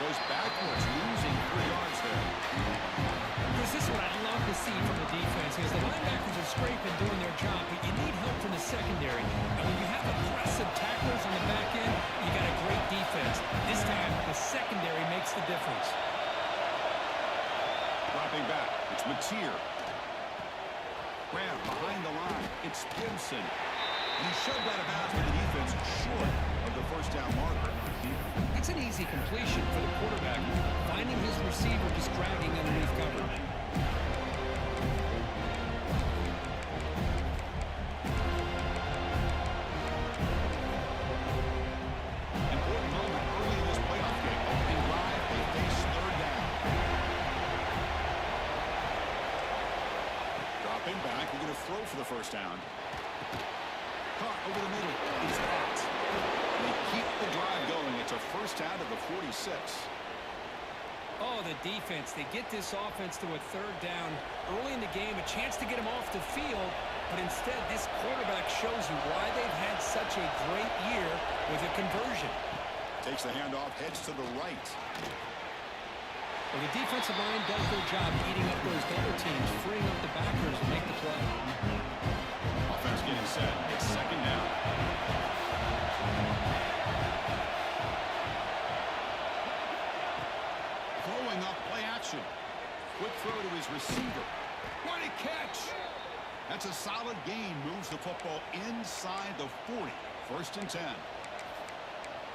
goes backwards, losing 3 yards there. This is what I love to see from the defense is the linebackers are scraping, doing their job, but you need help from the secondary. And when you have aggressive tacklers on the back end, you got a great defense. This time, the secondary makes the difference. Dropping back, it's Mateer. Grab behind the line, it's Gibson. And he shoved out of bounds with the defense short of the first down marker. That's an easy completion for the quarterback, finding his receiver just dragging underneath cover. Important moment early in this playoff game. Opening drive, they face 3rd down. Dropping back, we're going to throw for the first down. Caught over the middle. It's out. They keep the drive going. It's a first down at the 46. Oh, the defense. They get this offense to a 3rd down early in the game, a chance to get him off the field, but instead this quarterback shows you why they've had such a great year with a conversion. Takes the handoff, heads to the right. Well, the defensive line does their job eating up those double teams, freeing up the backers to make the play. Offense getting set. It's 2nd down. Throwing up play action. Quick throw to his receiver. What a catch! That's a solid gain. Moves the football inside the 40. 1st and 10.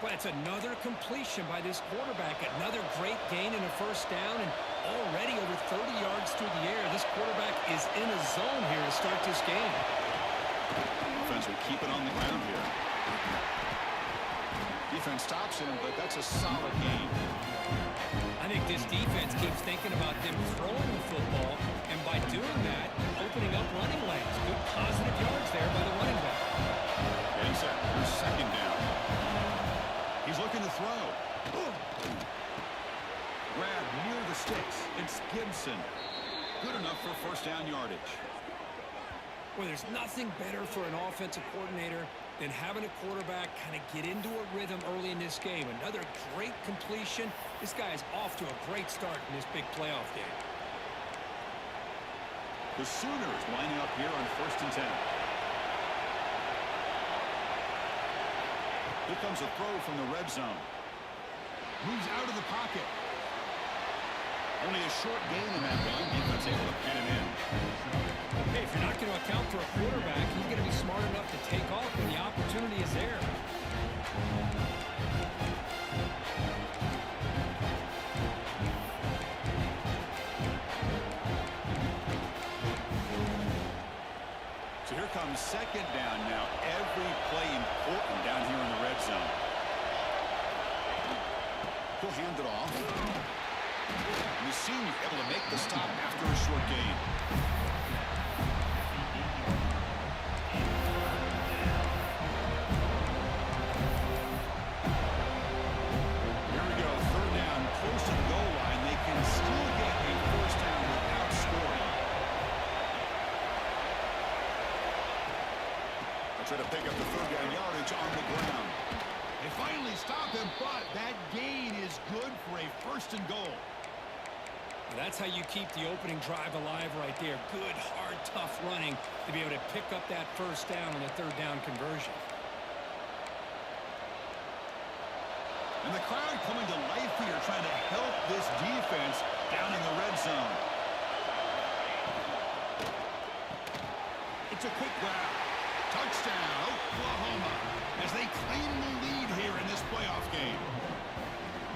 But it's another completion by this quarterback. Another great gain in a first down, and already over 30 yards through the air. This quarterback is in a zone here to start this game. Defense will keep it on the ground here. Defense stops him, but that's a solid gain. I think this defense keeps thinking about them throwing the football, and by doing that, opening up running lanes. Good positive yards there by the running back. Getting set. Here's 2nd down. He's looking to throw. Grab near the sticks. It's Gibson. Good enough for first down yardage. Well, there's nothing better for an offensive coordinator than having a quarterback kind of get into a rhythm early in this game. Another great completion. This guy is off to a great start in this big playoff game. The Sooners lining up here on 1st and 10. Here comes a throw from the red zone. Moves out of the pocket. Only a short gain in that game. Defense able to pin him in. Hey, if you're not going to account for a quarterback, he's going to be smart enough to take off when the opportunity is there. So here comes 2nd down now. Every play important down here in the red zone. He'll hand it off. And the senior able to make the stop after a short gain. Here we go. 3rd down, close to the goal line. They can still get a first down without scoring. Try to pick up the 3rd down yardage on the ground. They finally stop him, but that gain is good for a 1st and goal. That's how you keep the opening drive alive right there. Good, hard, tough running to be able to pick up that first down on the 3rd down conversion. And the crowd coming to life here, trying to help this defense down in the red zone. It's a quick grab. Touchdown, Oklahoma, as they claim the lead here in this playoff game.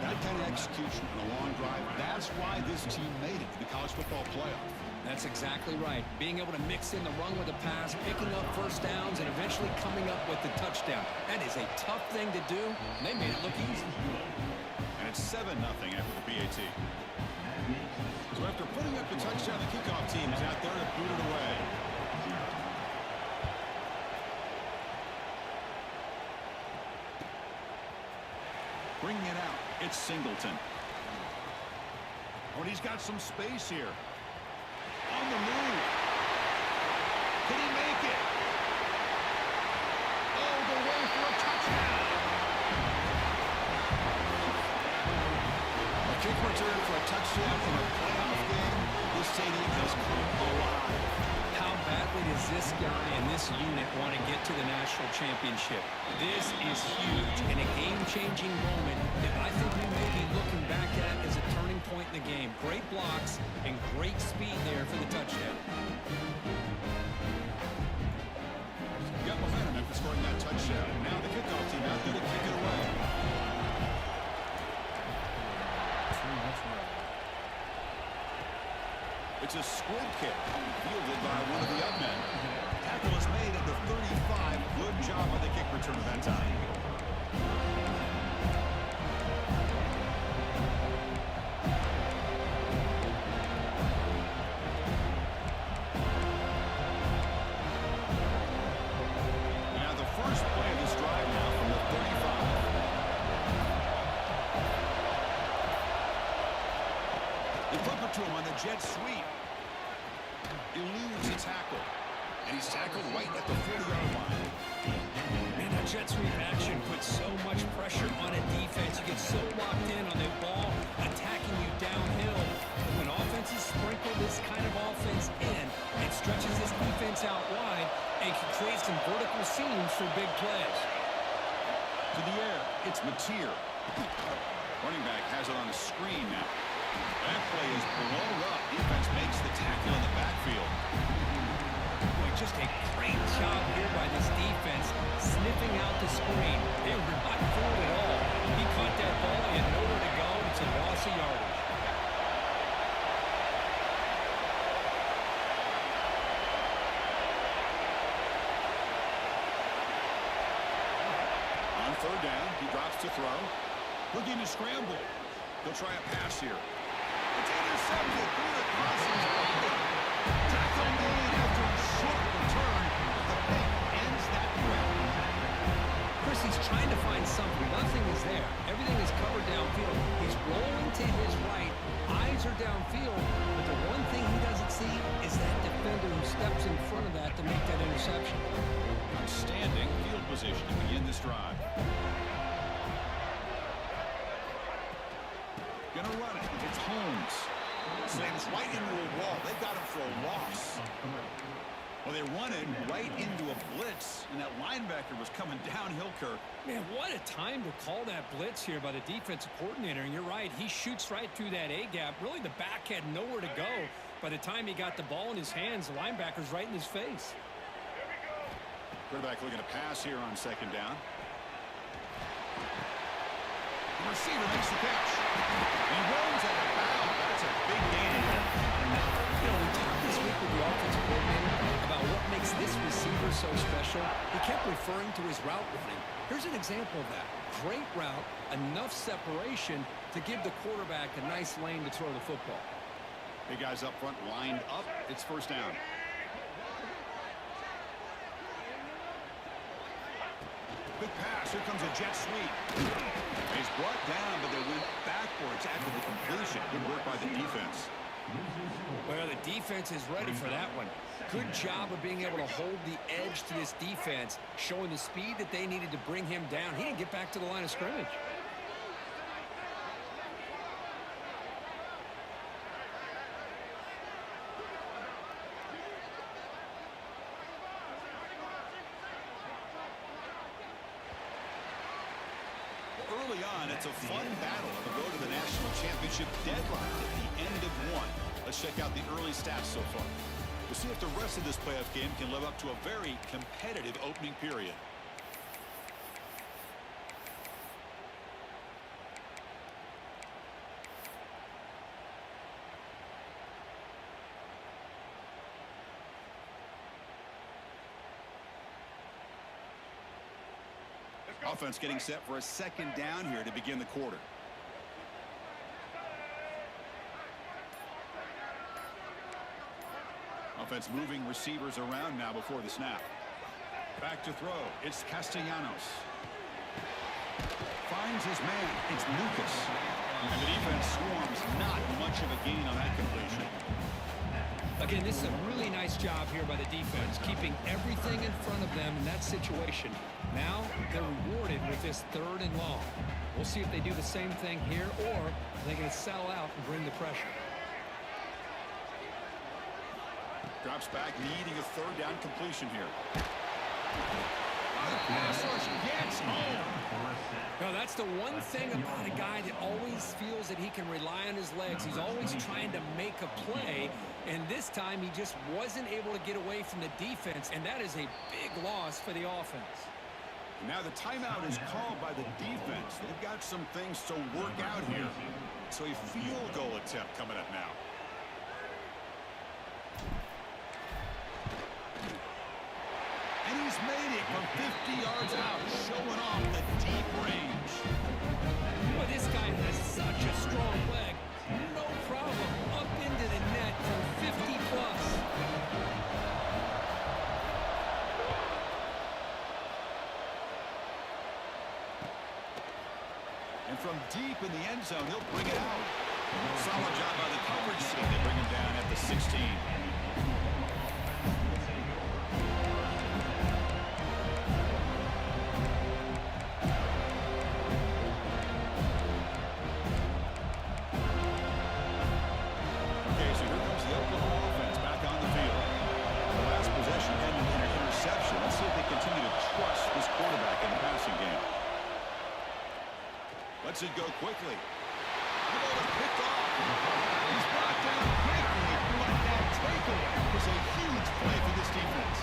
That kind of execution on a long drive, that's why this team made it to the college football playoff. That's exactly right. Being able to mix in the run with the pass, picking up first downs, and eventually coming up with the touchdown. That is a tough thing to do, and they made it look easy. And it's 7-0 after the BAT. So after putting up the touchdown, the kickoff team is out there to boot it away. Bringing it out, it's Singleton. Oh, and he's got some space here. On the move. Can he make it? Oh, the way for a touchdown. return for a touchdown in a playoff game. This stadium has come alive. How badly does this guy and this unit want to get to the national championship? This is huge and a game-changing moment that I think we may be looking back at as a turning point in the game. Great blocks and great speed there for the touchdown. Got behind him after scoring that touchdown. Now the kickoff team out there to kick it away. It's a squib kick, fielded by one of the young men. Tackle is made at the 35. Good job on the kick return at that time. Now the first play of this drive now from the 35. They flip it to him on the jet sweep. Eludes the tackle. And he's tackled right at the 40-yard line. Man, that jet sweep action puts so much pressure on a defense. You get so locked in on the ball attacking you downhill. When offenses sprinkle this kind of offense in, it stretches this defense out wide and can create some vertical seams for big plays. To the air, it's Mateer. Running back has it on the screen now. That play is blown up. Defense makes the tackle in the backfield. Boy, just a great job here by this defense, sniffing out the screen. They were not fooled at all. He caught that ball, he had nowhere to go. It's a loss of yardage. On third down, he drops to throw. Looking to scramble. They'll try a pass here. It's intercepted. Through the crossing line. Tackle made after a short return. The pick ends that threat. Chris, he's trying to find something. Nothing is there. Everything is covered downfield. He's rolling to his right. Eyes are downfield. But the one thing he doesn't see is that defender who steps in front of that to make that interception. Outstanding field position to begin this drive. Gonna run it. It's Holmes. Slams right into a wall. They got him for a loss. Well, they run it right into a blitz, and that linebacker was coming downhill, Kirk. Man, what a time to call that blitz here by the defensive coordinator. And you're right, he shoots right through that A-gap. Really, the back had nowhere to go. By the time he got the ball in his hands, the linebacker's right in his face. Quarterback looking to pass here on second down. The receiver makes the catch. He runs out of bounds. That's a big gain. You know, we talked this week with the offensive coordinator about what makes this receiver so special. He kept referring to his route running. Here's an example of that. Great route, enough separation to give the quarterback a nice lane to throw the football. Big guys up front lined up. It's first down. Big pass. Here comes a jet sweep. He's brought down, but they went backwards after the completion. Good work by the defense. Well, the defense is ready for that one. Good job of being able to hold the edge to this defense, showing the speed that they needed to bring him down. He didn't get back to the line of scrimmage. Early on, it's a fun battle on the road to the national championship deadline at the end of one. Let's check out the early stats so far. We'll see if the rest of this playoff game can live up to a very competitive opening period. Offense getting set for a second down here to begin the quarter. Offense moving receivers around now before the snap. Back to throw. It's Castellanos. Finds his man. It's Lucas. And the defense swarms. Not much of a gain on that completion. Again, this is a really nice job here by the defense, keeping everything in front of them in that situation. Now they're rewarded with this 3rd and long. We'll see if they do the same thing here, or they're going to settle out and bring the pressure. Drops back, needing a 3rd down completion here. The pass rush gets home. No, that's the one thing about a guy that always feels that he can rely on his legs. He's always trying to make a play, and this time he just wasn't able to get away from the defense, and that is a big loss for the offense. Now the timeout is called by the defense. They've got some things to work out here. So a field goal attempt coming up now. And he's made it from 50 yards out, showing off the deep range. Well, this guy has such a strong leg. No problem. Up into the net from 50 plus. And from deep in the end zone, he'll bring it out. Solid job by the coverage team. They bring him down at the 16. Lets it go quickly. The ball is picked off. He's brought down quickly, but that takeaway was a huge play for this defense.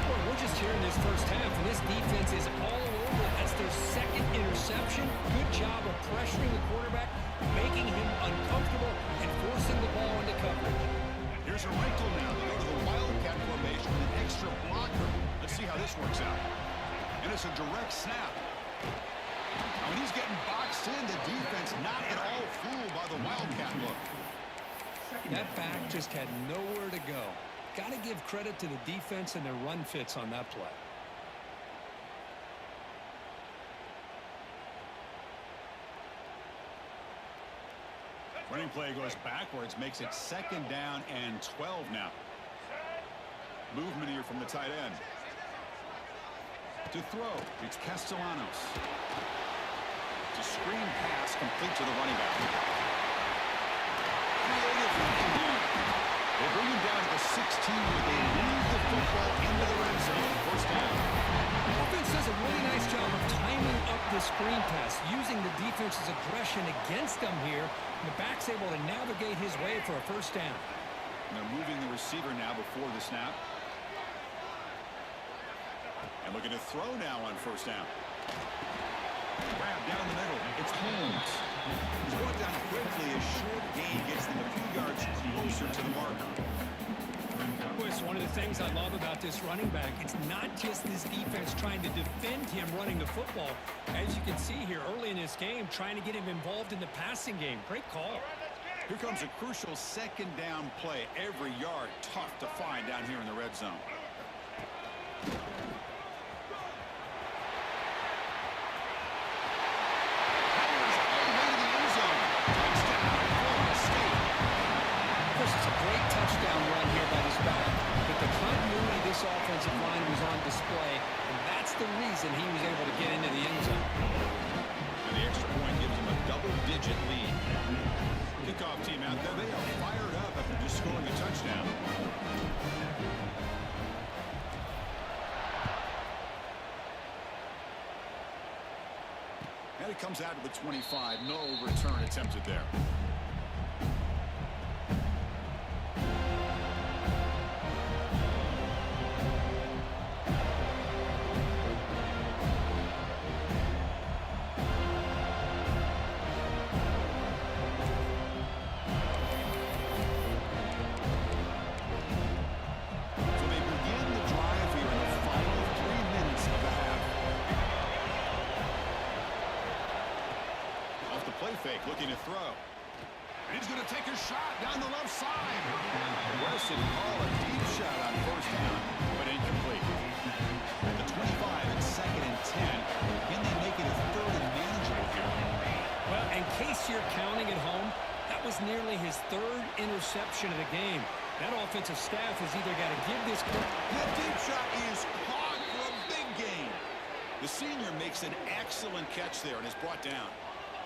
Boy, we're just here in this first half, and this defense is all over it. That's their 2nd interception. Good job of pressuring the quarterback, making him uncomfortable, and forcing the ball into coverage. Here's a wrinkle now. They go to the Wildcat formation with an extra blocker. Let's see how this works out. And it's a direct snap. When he's getting boxed in, the defense not at all fooled by the Wildcat look. That back just had nowhere to go. Got to give credit to the defense and their run fits on that play. Running play goes backwards, makes it 2nd down and 12 now. Movement here from the tight end. To throw, it's Castellanos. A screen pass complete to the running back. Creative thinking here. They bring him down to the 16 where they lead the football into the red zone. 1st down. Offense does a really nice job of timing up the screen pass, using the defense's aggression against them here. The back's able to navigate his way for a 1st down. And they're moving the receiver now before the snap. And looking to throw now on 1st down. Grab down the middle. It's Holmes. He's brought down quickly. A short gain gets them a few yards closer to the marker. It's one of the things I love about this running back. It's not just this defense trying to defend him running the football. As you can see here early in this game, trying to get him involved in the passing game. Great call. Here comes a crucial 2nd down play. Every yard tough to find down here in the red zone. Offensive line was on display, and that's the reason he was able to get into the end zone. And the extra point gives them a double-digit lead. Kickoff team out there, they are fired up after just scoring a touchdown. And it comes out to the 25. No return attempted there. Fake, looking to throw. And he's going to take a shot down the left side. Aggressive call, a deep shot on 1st down, but incomplete. At the 25, it's 2nd and 10. Can they make it a 3rd and manageable here? Well, in case you're counting at home, that was nearly his 3rd interception of the game. That offensive staff has either got to give this... That deep shot is caught for a big gain. senior makes an excellent catch there and is brought down.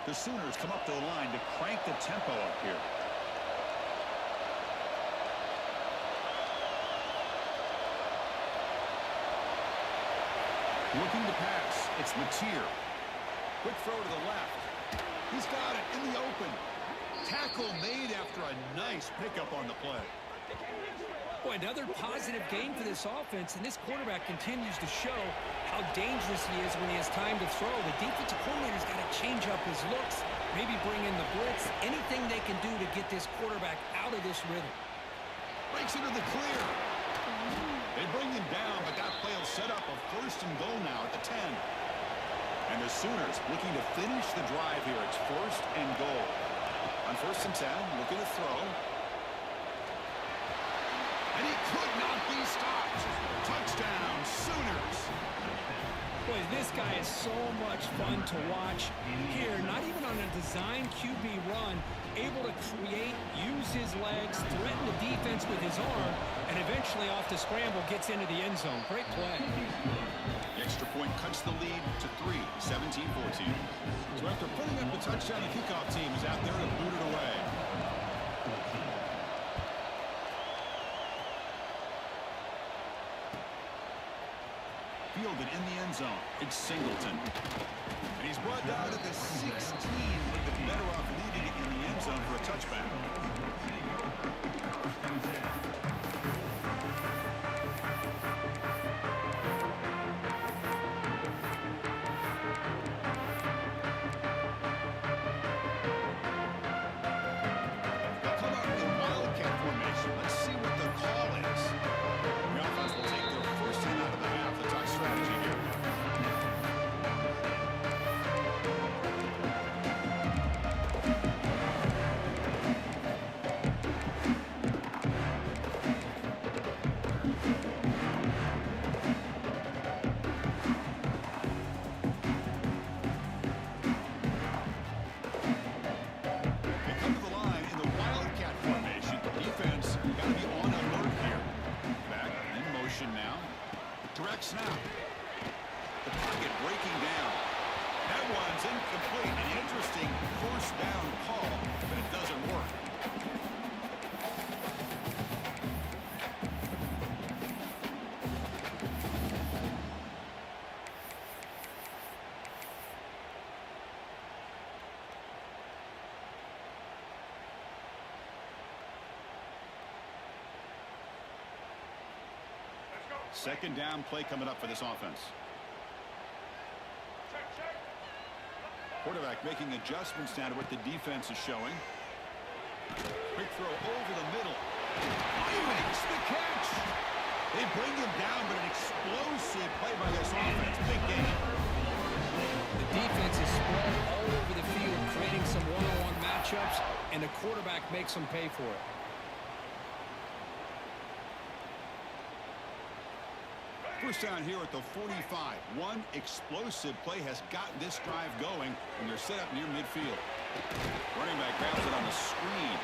The Sooners come up to the line to crank the tempo up here. Looking to pass. It's Latier. Quick throw to the left. He's got it in the open. Tackle made after a nice pickup on the play. Boy, another positive game for this offense, and this quarterback continues to show how dangerous he is when he has time to throw. The defensive coordinator's got to change up his looks, maybe bring in the blitz, anything they can do to get this quarterback out of this rhythm. Breaks into the clear. They bring him down, but that play will set up a first and goal now at the 10. And the Sooners looking to finish the drive here. It's first and goal. On first and 10, looking to throw. And he could not be stopped. Touchdown, Sooners. Boy, this guy is so much fun to watch here. Not even on a design QB run, able to create, use his legs, threaten the defense with his arm, and eventually off the scramble gets into the end zone. Great play. The extra point cuts the lead to 3, 17-14. So after putting up the touchdown, the kickoff team is out there to boot it away. Fielded in the end zone. It's Singleton. And he's brought down at the 16, but better off leading it in the end zone for a touchback. They'll come out in wildcat formation. Let's see what the call is. The offense will take their first hand out of the half. The touch strategy here. They come to the line in the wildcat formation. Defense got to be on alert here. Back in motion now. Direct snap. The pocket breaking down. That one's incomplete. An interesting first down call, but it doesn't work. Second down play coming up for this offense. Quarterback making adjustments now to what the defense is showing. Quick throw over the middle. He makes the catch. They bring him down, but an explosive play by this offense. Big game. The defense is spread all over the field, creating some one-on-one matchups, and the quarterback makes them pay for it. First down here at the 45. One explosive play has gotten this drive going when they're set up near midfield. Running back grabs it on the screen.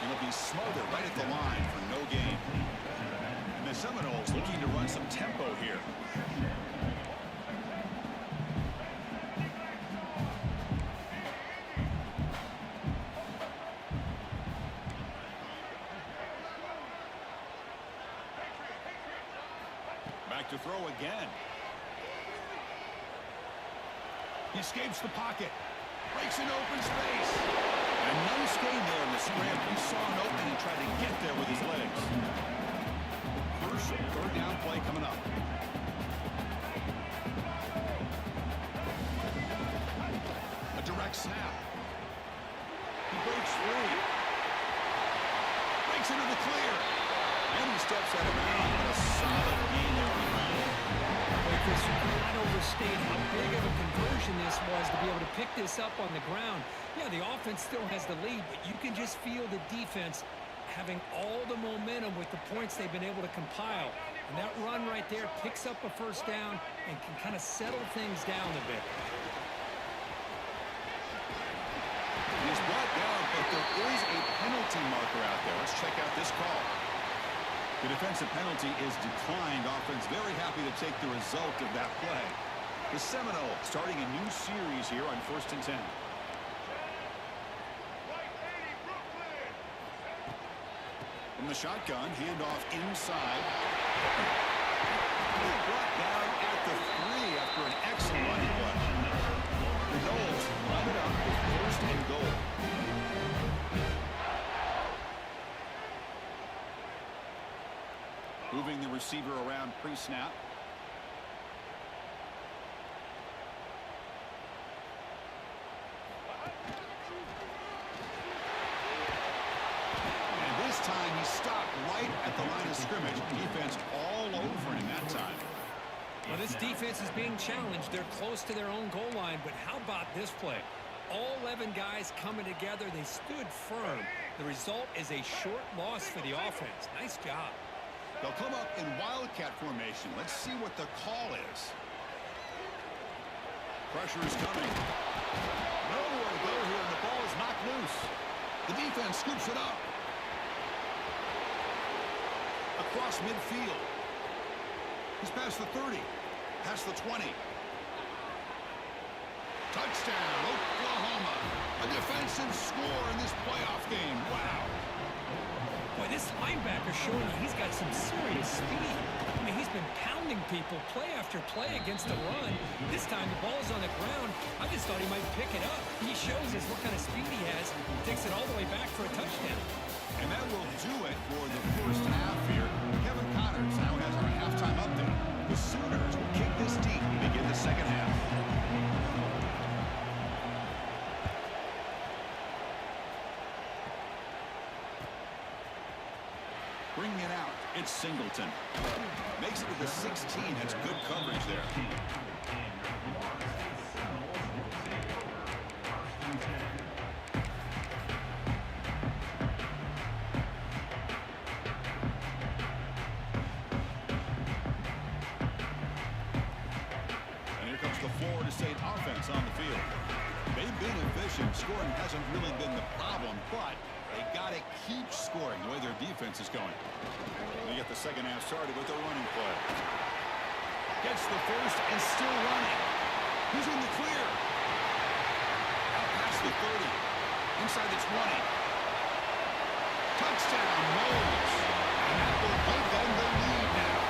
And it'll be smothered right at the line for no gain. And the Seminoles looking to run some tempo here. Back to throw again. He escapes the pocket. Breaks an open space. A nice gain there in the scramble. He saw an opening and tried to get there with his legs. Crucial third down play coming up. A direct snap. He breaks free. Breaks into the clear. And he steps out of bounds, but a solid gain there on the ground. Chris, you cannot overstate how big of a conversion this was to be able to pick this up on the ground. Yeah, the offense still has the lead, but you can just feel the defense having all the momentum with the points they've been able to compile. And that run right there picks up a first down and can kind of settle things down a bit. He's brought down, but there is a penalty marker out there. Let's check out this call. The defensive penalty is declined. Offense very happy to take the result of that play. The Seminoles starting a new series here on 1st and 10. From the shotgun, handoff inside. Brought down at the 3 after an excellent running play. The Noles line it up with 1st and goal. Moving the receiver around pre-snap. Time he stopped right at the line of scrimmage. Defense all over him that time. Well, this defense is being challenged. They're close to their own goal line, but how about this play? All 11 guys coming together. They stood firm. The result is a short loss for the offense. Nice job. They'll come up in wildcat formation. Let's see what the call is. Pressure is coming. Nowhere to go here, and the ball is knocked loose. The defense scoops it up. Across midfield. He's past the 30. Past the 20. Touchdown, Oklahoma. A defensive score in this playoff game. Wow. Boy, this linebacker showing you he's got some serious speed. I mean, he's been pounding people play after play against the run. This time the ball's on the ground. I just thought he might pick it up. He shows us what kind of speed he has. Takes it all the way back for a touchdown. And that will do it for the first half here. Kevin Connors now has our halftime update. The Sooners will kick this deep to begin the second half. Bringing it out, it's Singleton. Makes it to the 16. That's good coverage there. On the field. They've been efficient. Scoring hasn't really been the problem, but they got to keep scoring the way their defense is going. They get the second half started with a running play. Gets the first and still running. He's in the clear. Out past the 30. Inside the 20. Touchdown, Noles. And that will give them the lead now.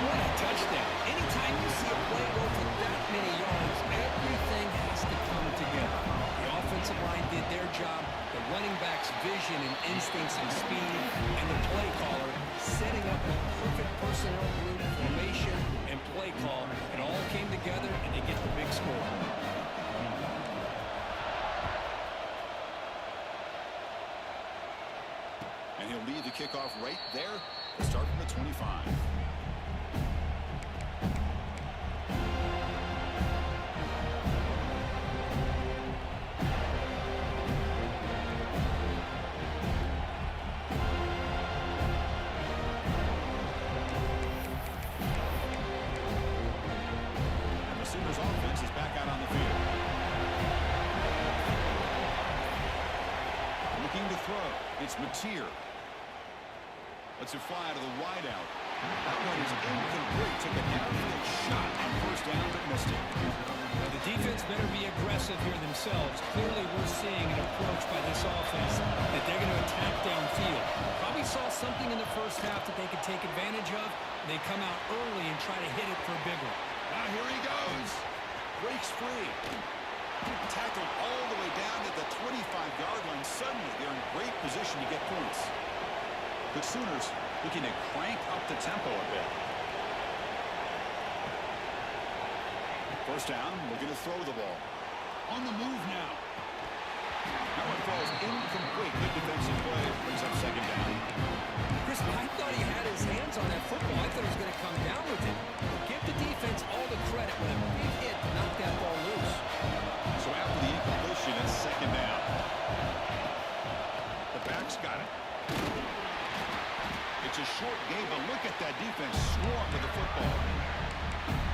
What a touchdown. Anytime you see a play go for that many yards, everything has to come together. The offensive line did their job, the running back's vision and instincts and speed, and the play caller setting up a perfect personnel group, formation, and play call. It all came together, and they get the big score. And he'll lead the kickoff right there to start from the 25. It's Mateer. Lets it fly to the wideout. That one is incomplete. Took a downfield shot on first down, but missed it. Now the defense better be aggressive here themselves. Clearly we're seeing an approach by this offense that they're going to attack downfield. Probably saw something in the first half that they could take advantage of. They come out early and try to hit it for a big one. Now here he goes. Breaks free. Tackled all the way down at the 25-yard line. Suddenly, they're in great position to get points. The Sooners looking to crank up the tempo a bit. First down, looking to throw the ball. On the move now. That one falls incomplete. Good defensive play. Brings up second down. Chris, I thought he had his hands on that football. I thought he was going to come down with it. Give the defense all the credit with a big hit to knock that ball loose. So after the incompletion, it's second down. The back's got it. It's a short game, but look at that defense swarm to the football.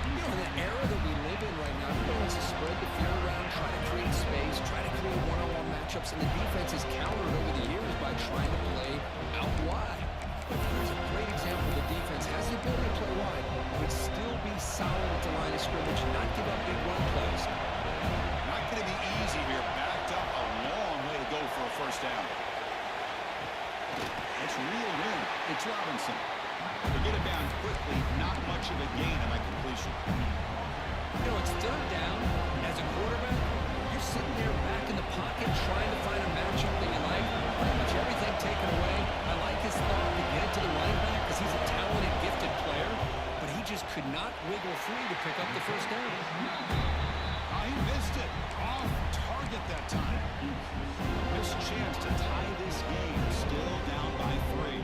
You know, in the era that we live in right now, everyone wants to spread the fear around, try to create space, try to create one-on-one matchups, and the defense has countered over the years by trying to play out wide. But here's a great example. The defense has the ability to play wide, but still be solid at the line of scrimmage, not give up big run plays. Not going to be easy here. Backed up a long way to go for a first down. It's reeled in. It's Robinson. They'll get it down quickly. Not much of a gain on that completion. You know, it's third down. As a quarterback, you're sitting there back in the pocket trying to find a matchup that you like. Pretty much everything taken away. I like his thought to get it to the running back because he's a talented, gifted player, but he just could not wiggle free to pick up the first down. He missed it. Off target that time. Missed chance to tie this game. Still down by 3.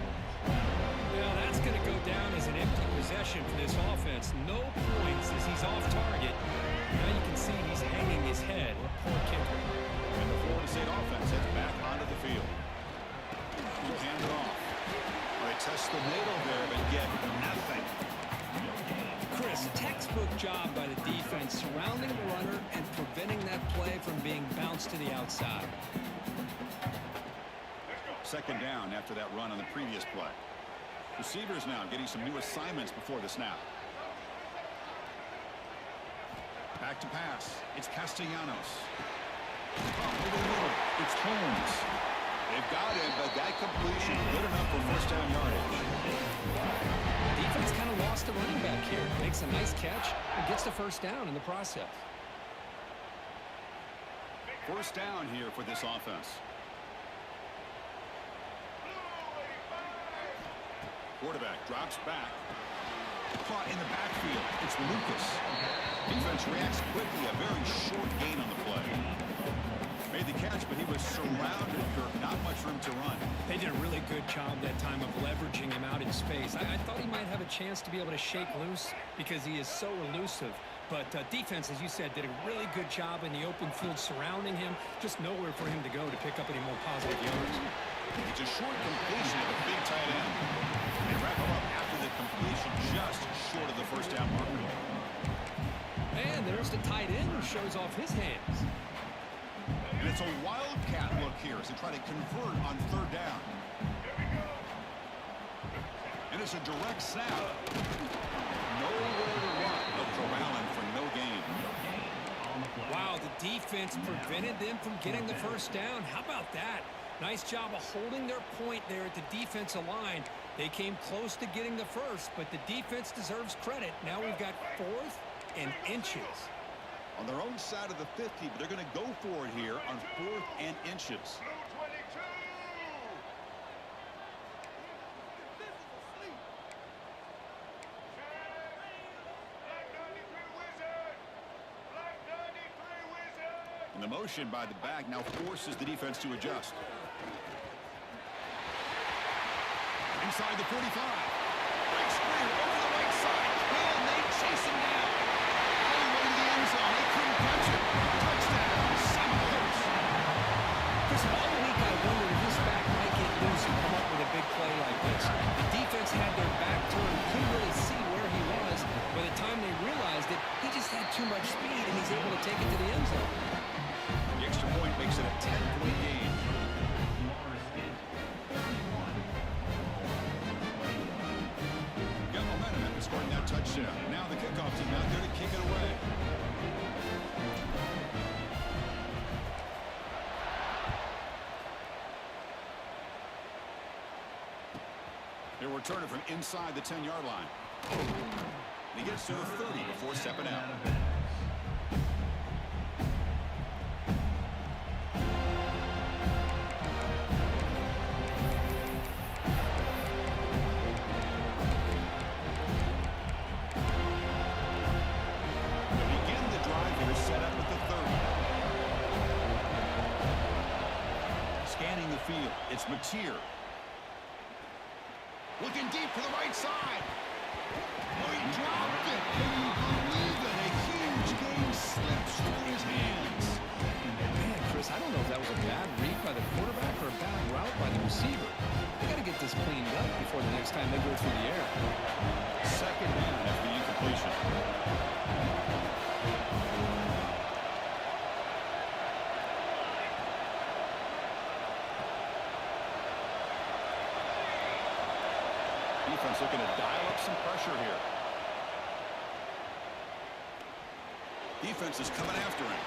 Well, that's going to go down as an empty possession for this offense. No points as he's off target. Now you can see he's hanging his head. Poor kicker. And the Florida State offense heads back onto the field. He'll hand it off. They test the middle there, but get nothing. Chris, textbook job by the defense surrounding the runner and preventing that play from being bounced to the outside. Second down after that run on the previous play. Receivers now getting some new assignments before the snap. Back to pass. It's Castellanos. Over the middle. It's Holmes. They've got him, but that completion good enough for first down yardage. Defense kind of lost the running back here. Makes a nice catch and gets the first down in the process. First down here for this offense. Quarterback drops back. Caught in the backfield. It's Lucas. Defense reacts quickly. A very short gain on the play. Made the catch, but he was surrounded. Not much room to run. They did a really good job that time of leveraging him out in space. I thought he might have a chance to be able to shake loose because he is so elusive. But defense, as you said, did a really good job in the open field surrounding him. Just nowhere for him to go to pick up any more positive yards. It's a short completion of a big tight end. They wrap him up after the completion just short of the first down mark. And there's the tight end who shows off his hands. And it's a wildcat look here as they try to convert on third down. And it's a direct snap. Nowhere to run. They'll corral him for no gain. Wow, the defense prevented them from getting the first down. How about that? Nice job of holding their point there at the defensive line. They came close to getting the first, but the defense deserves credit. Now we've got 4th and inches. On their own side of the 50, but they're going to go for it here on 4th and inches. And the motion by the back now forces the defense to adjust. Inside the 45. Big screen over the right side. Can they chase him down? All the way to the end zone. They couldn't catch it. Touchdown, Seminoles. Chris, all week I wondered if this back might get loose and come up with a big play like this. The defense had their back turned, couldn't really see where he was. By the time they realized it, he just had too much speed, and he's able to take it to the end zone. The extra point makes it a 10-point game. Got momentum after scoring that touchdown. Now the kickoff team out there to kick it away. He'll return it from inside the 10-yard line. And he gets to the 30 before stepping out. It's Mateer. Looking deep for the right side. Oh, he dropped it. Can you believe it? A huge game slips through his hands. Man, Chris, I don't know if that was a bad read by the quarterback or a bad route by the receiver. They got to get this cleaned up before the next time they go through the air. Second down after the incompletion. Defense looking to dial up some pressure here. Defense is coming after him.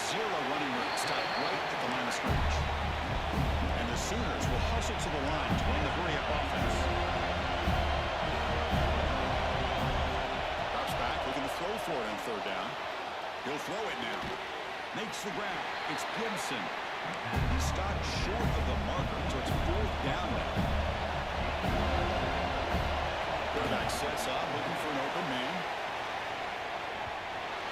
Zero running room. Stop right at the line of scrimmage. And the Sooners will hustle to the line to win the hurry-up offense. Drops back, looking to throw for it on third down. He'll throw it now. Makes the grab. It's Gibson. He stopped short of the marker, so it's fourth down now. Quarterback sets up, looking for an open man.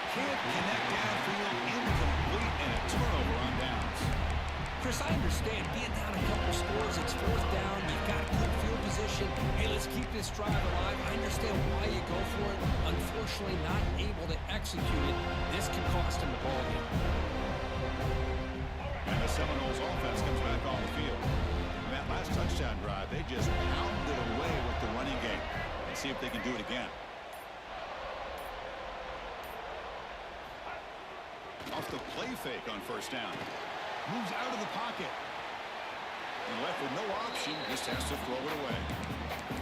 Can't connect downfield, incomplete, and a turnover on downs. Chris, I understand being down a couple scores, it's fourth down, you've got good field position. Hey, let's keep this drive alive. I understand why you go for it. Unfortunately, not able to execute it. This could cost him the ball game. And the Seminoles offense comes back on the field. In that last touchdown drive, they just pounded away with the running game. Let's see if they can do it again. Off the play fake on first down. Moves out of the pocket. And left with no option, just has to throw it away.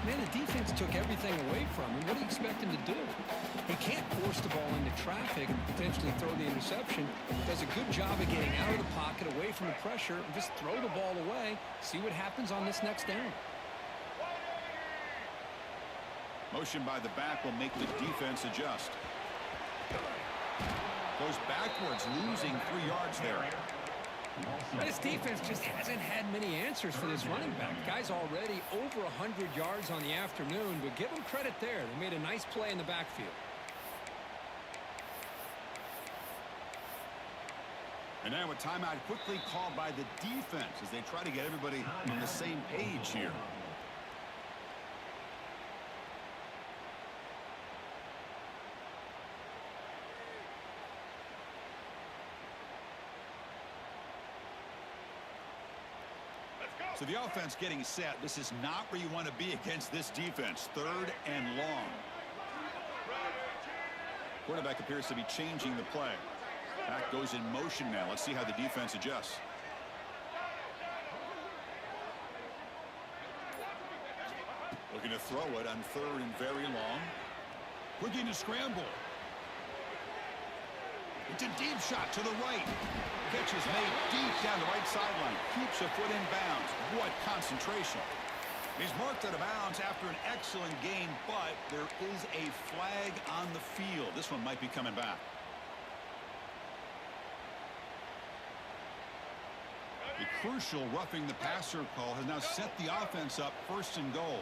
Man, the defense took everything away from him. What do you expect him to do? He can't force the ball into traffic and potentially throw the interception. Does a good job of getting out of the pocket, away from the pressure, and just throw the ball away. See what happens on this next down. Motion by the back will make the defense adjust. Goes backwards, losing 3 yards there. This defense just hasn't had many answers for this running back. Guy's already over 100 yards on the afternoon, but give him credit there. They made a nice play in the backfield. And now a timeout quickly called by the defense as they try to get everybody on the same page here. So the offense getting set. This is not where you want to be against this defense. Third and long. Quarterback appears to be changing the play. Back goes in motion now. Let's see how the defense adjusts. Looking to throw it on third and very long. Looking to scramble. It's a deep shot to the right. Catch is made deep down the right sideline. Keeps a foot in bounds. What concentration. He's marked out of bounds after an excellent game, but there is a flag on the field. This one might be coming back. A crucial roughing the passer call has now set the offense up first and goal.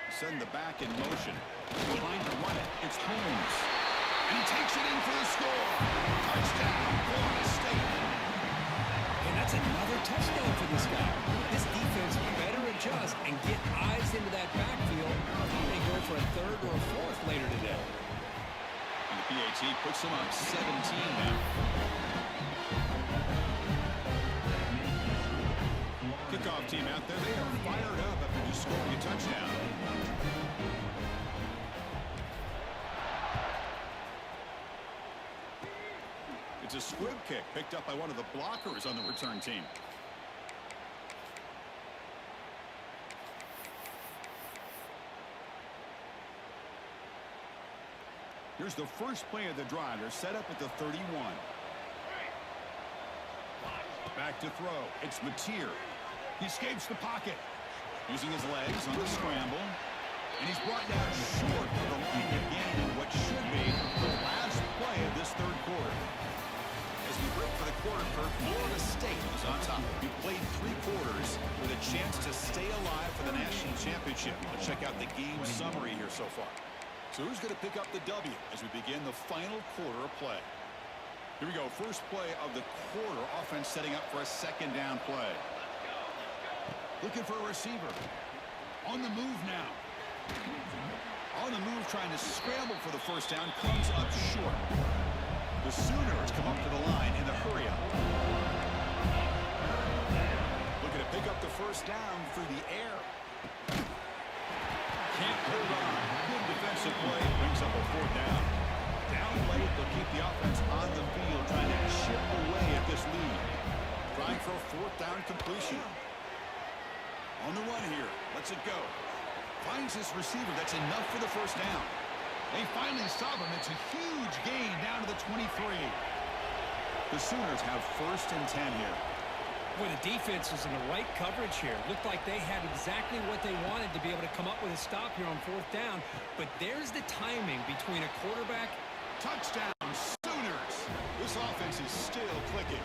Send the back in motion. Behind to run it. It's Holmes. And he takes it in for the score. Touchdown, Florida State. And that's another touchdown for this guy. This defense better adjust and get eyes into that backfield. He may go for a third or a fourth later today. And the PAT puts him up 17 now. Kickoff team out there. They are fired up after just scoring a touchdown. It's a squib kick picked up by one of the blockers on the return team. Here's the first play of the drive. They're set up at the 31. Back to throw. It's Mateer. He escapes the pocket. Using his legs on the scramble. And he's brought down short of the line again in what should be the last play of this third quarter. As we break for the quarter, Florida State is on top. We played 3 quarters with a chance to stay alive for the national championship. Let's check out the game summary here so far. So who's going to pick up the W as we begin the final quarter of play? Here we go. First play of the quarter. Offense setting up for a second down play. Looking for a receiver. On the move now. On the move, trying to scramble for the first down. Comes up short. The Sooners come up to the line in the hurry-up. Looking to pick up the first down through the air. Can't hold on. Good defensive play. Brings up a fourth down. Down late, they'll keep the offense on the field, trying to chip away at this lead. Trying for a fourth down completion. On the run here. Lets it go. Finds this receiver. That's enough for the first down. They finally stop him. It's a huge gain down to the 23. The Sooners have 1st and 10 here. Boy, the defense was in the right coverage here. Looked like they had exactly what they wanted to be able to come up with a stop here on 4th down. But there's the timing between a quarterback. Touchdown, Sooners. This offense is still clicking.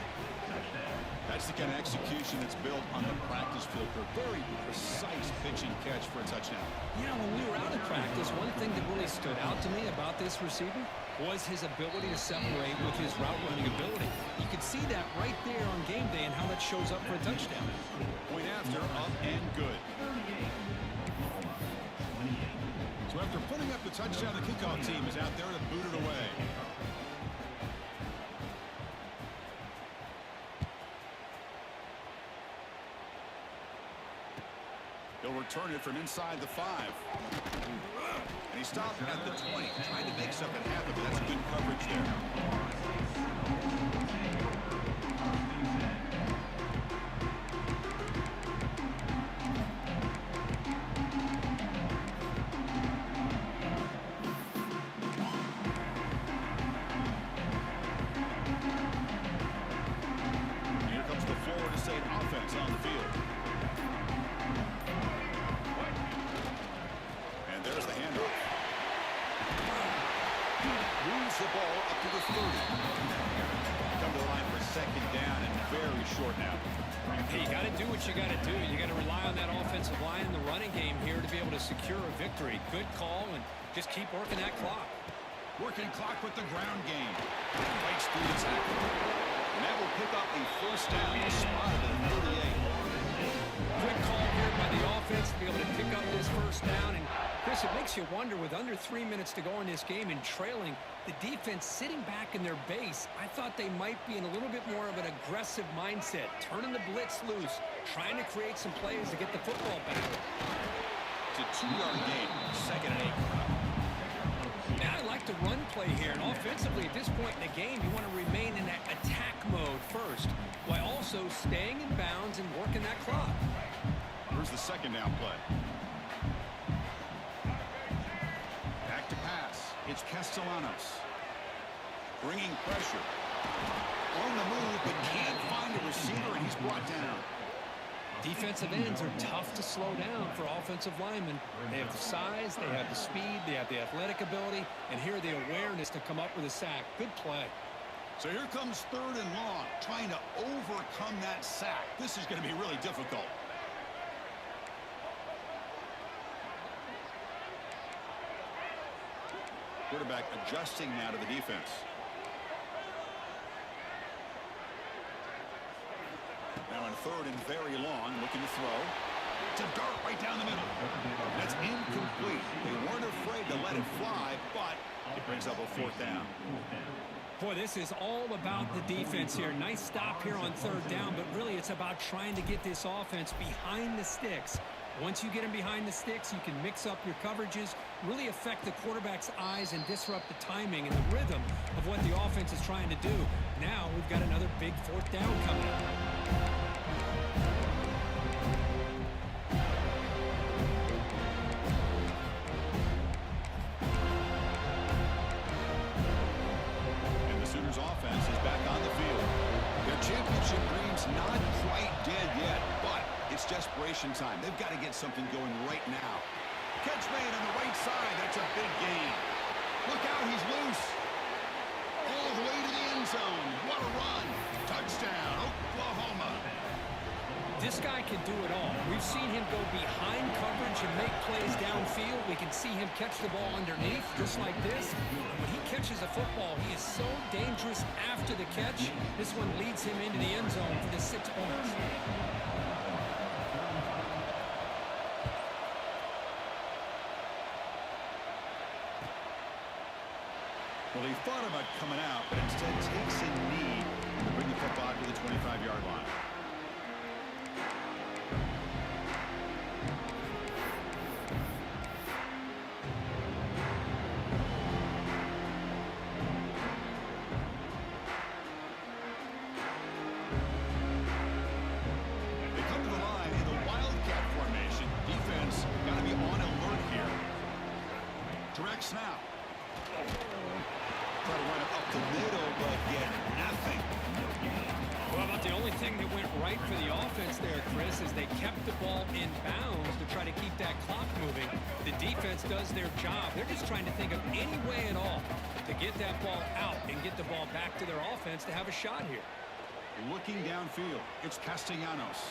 That's the kind of execution that's built on the practice field for a very precise pitching catch for a touchdown. You know, when we were out of practice, one thing that really stood out to me about this receiver was his ability to separate with his route running ability. You could see that right there on game day and how that shows up for a touchdown. Point after, up and good. So after putting up the touchdown, the kickoff team is out there to boot it away. He'll return it from inside the 5. And he stopped at the 20, trying to make something happen, but that's good coverage there. Here comes the Florida State offense on the field. And there's the handoff. Moves the ball up to the 30. Come to the line for 2nd down and very short now. Hey, you got to do what you got to do. You got to rely on that offensive line in the running game here to be able to secure a victory. Good call, and just keep working that clock. Working clock with the ground game. Fights through the tackle. And that will pick up a 1st down, spotted at 38. Good call here by the offense to be able to pick up this 1st down. And Chris, it makes you wonder, with under 3 minutes to go in this game and trailing, the defense sitting back in their base, I thought they might be in a little bit more of an aggressive mindset, turning the blitz loose, trying to create some plays to get the football back. It's a 2-yard gain, 2nd and 8. Now I like the run play here, and offensively at this point in the game, you want to remain in that attack mode first, while also staying in bounds and working that clock. Here's the 2nd down play. Back to pass. It's Castellanos. Bringing pressure. On the move, but can't find a receiver, and he's brought down. Defensive ends are tough to slow down for offensive linemen. They have the size, they have the speed, they have the athletic ability, and here the awareness to come up with a sack. Good play. So here comes 3rd and long, trying to overcome that sack. This is going to be really difficult. Quarterback adjusting now to the defense. Now on 3rd and very long, looking to throw. It's a dart right down the middle. That's incomplete. They weren't afraid to let it fly, but it brings up a 4th down. Boy, this is all about the defense here. Nice stop here on 3rd down, but really it's about trying to get this offense behind the sticks. Once you get them behind the sticks, you can mix up your coverages, really affect the quarterback's eyes and disrupt the timing and the rhythm of what the offense is trying to do. Now we've got another big 4th down coming up. And the Sooners offense is back on the field. Their championship dream's not quite dead yet, but it's desperation time. They've got to get something going right now. Catch made on the right side. That's a big gain. Look out, he's loose. All the way to the end zone. What a run. Touchdown, Oklahoma. This guy can do it all. We've seen him go behind coverage and make plays downfield. We can see him catch the ball underneath, just like this. When he catches a football, he is so dangerous after the catch. This one leads him into the end zone for the 6 points. Well, he thought about coming out, but instead takes a knee to bring the football to the 25-yard line. They come to the line in the Wildcat formation. Defense got to be on alert here. Direct snap. Try to run it up the middle, but get nothing. Well, about the only thing that went right for the offense there, Chris, is they kept the ball in bounds to try to keep that clock moving. The defense does their job. They're just trying to think of any way at all to get that ball out and get the ball back to their offense to have a shot here. Looking downfield, it's Castellanos.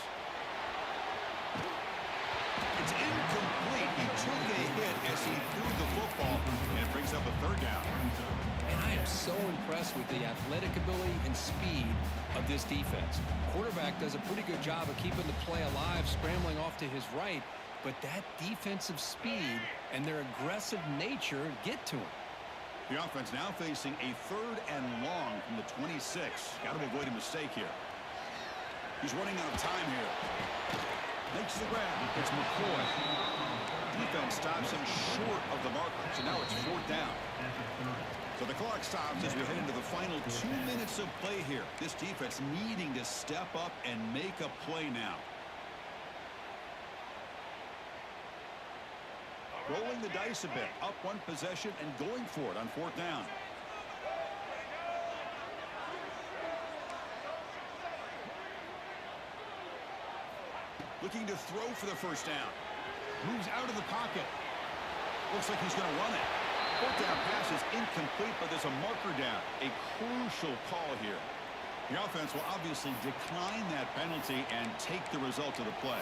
It's incomplete. He took a hit as he threw the football, and it brings up a third down. And I am so impressed with the athletic ability and speed of this defense. Quarterback does a pretty good job of keeping the play alive, scrambling off to his right, but that defensive speed and their aggressive nature get to him. The offense now facing a 3rd and long from the 26. Got to avoid a mistake here. He's running out of time here. Makes the grab. It's McCoy. Defense stops him short of the marker, so now it's 4th down. So the clock stops as we head into the final 2 minutes of play here. This defense needing to step up and make a play now. Rolling the dice a bit, up 1 possession and going for it on 4th down. Looking to throw for the 1st down. Moves out of the pocket. Looks like he's going to run it. 4th down pass is incomplete, but there's a marker down. A crucial call here. The offense will obviously decline that penalty and take the result of the play.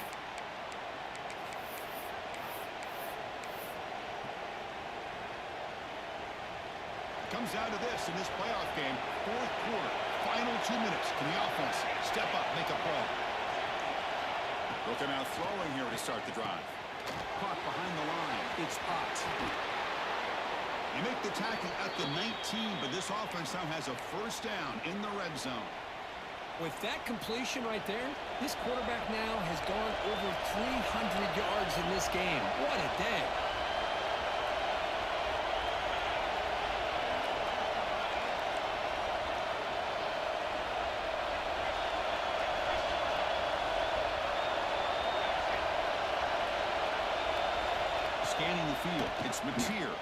Comes down to this in this playoff game. 4th quarter, final 2 minutes. Can the offense step up, make a play? Looking out throwing here to start the drive. Caught behind the line. It's Ott. They make the tackle at the 19, but this offense now has a 1st down in the red zone. With that completion right there, this quarterback now has gone over 300 yards in this game. What a day. Scanning the field, it's Mateer.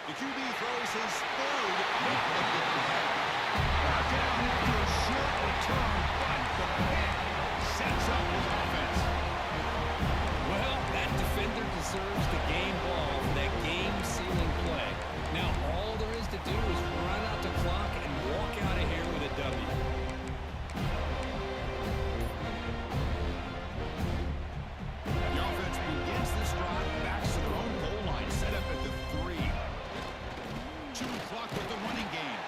The QB throws his 3rd. Down after a short return, but the pick sets up his offense. Well, that defender deserves the game ball for that game-sealing play. Now, all there is to do is run out the clock and walk out of here with a W. The offense begins this drive, backs to their own goal line, set up at the 3. 2 clock with the running game.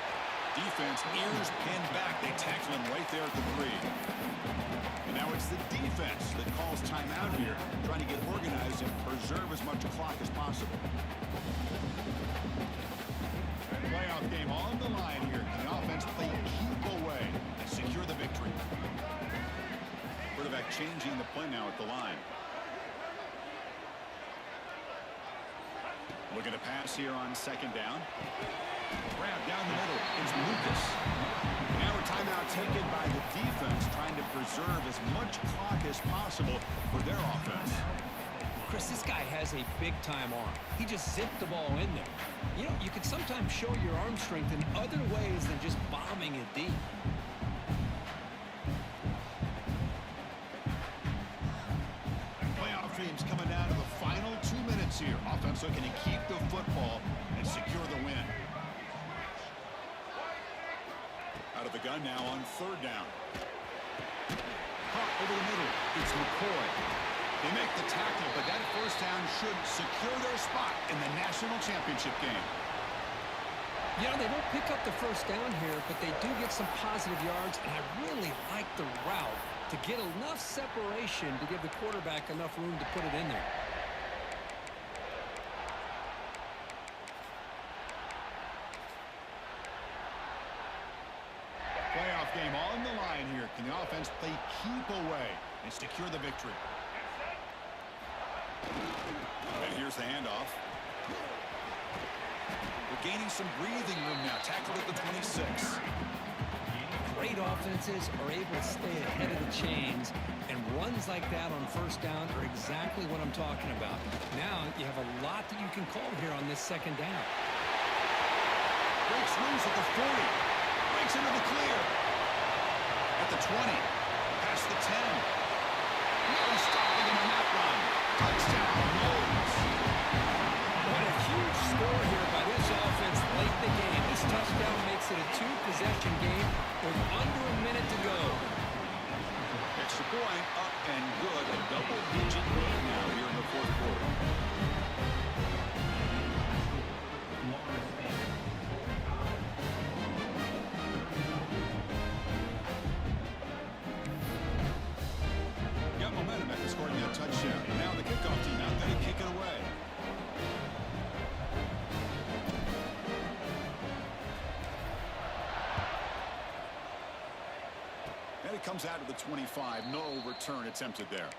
Defense, ears pinned back. They tackle him right there at the 3. And now it's the defense that calls timeout here, trying to get organized and preserve as much clock as possible. Playoff game on the line here. Can the offense play keep away and secure the victory? Quarterback changing the play now at the line. Looking to pass here on 2nd down. Grab down the middle. It's Lucas. Now a timeout taken by the defense, trying to preserve as much clock as possible for their offense. Chris, this guy has a big-time arm. He just zipped the ball in there. You know, you can sometimes show your arm strength in other ways than just bombing it deep. Playoff teams coming down to the final 2 minutes here. Offense looking to keep the football and secure the win. Out of the gun now on 3rd down. Caught over the middle. It's McCoy. They make the tackle, but that 1st down should secure their spot in the national championship game. You know, they don't pick up the 1st down here, but they do get some positive yards, and I really like the route to get enough separation to give the quarterback enough room to put it in there. Playoff game on the line here. Can the offense play keep away and secure the victory? And here's the handoff. We're gaining some breathing room now. Tackled at the 26. Great offenses are able to stay ahead of the chains, and runs like that on 1st down are exactly what I'm talking about. Now you have a lot that you can call here on this 2nd down. loose at the 40. Breaks into the clear. At the 20. Past the 10. No stopping him on that run. Touchdown, Wolves. What a huge score here by this offense late in the game. This touchdown makes it a two-possession game with under a minute to go. Extra point, up and good. A double-digit lead now here in the fourth quarter. Got momentum after scoring that touchdown. Now the kickoff team out there to kick it away. And it comes out of the 25. No return attempted there.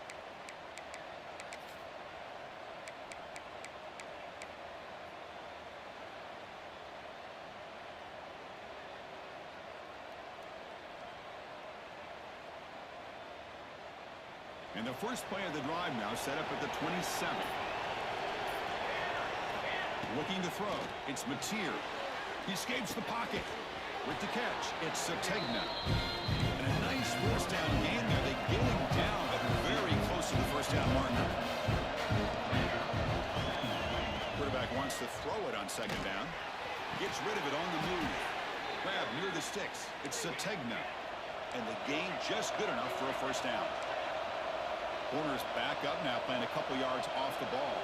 And the first play of the drive now set up at the 27. Looking to throw. It's Mateer. He escapes the pocket. With the catch, it's Sategna. And a nice first down gain there. They get him down, but very close to the first down marker. Quarterback wants to throw it on second down. Gets rid of it on the move. Grab near the sticks. It's Sategna. And the gain just good enough for a first down. Corners back up now, playing a couple yards off the ball.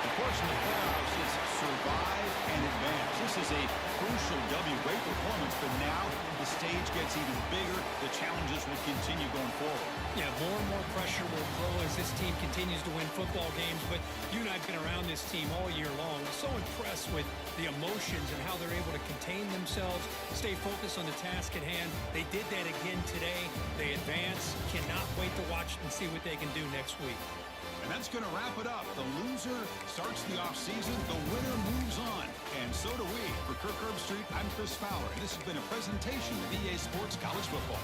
Of course, in the playoffs, it's survive and advance. This is a crucial W. Great performance, but now the stage gets even bigger. The challenges will continue going forward. Yeah, more and more pressure will grow as this team continues to win football games, but you and I have been around this team all year long. I'm so impressed with the emotions and how they're able to contain themselves, stay focused on the task at hand. They did that again today. They advance. Cannot wait to watch and see what they can do next week. And that's going to wrap it up. The loser starts the offseason. The winner moves on. And so do we. For Kirk Herbstreit, I'm Chris Fowler. And this has been a presentation of EA Sports College Football.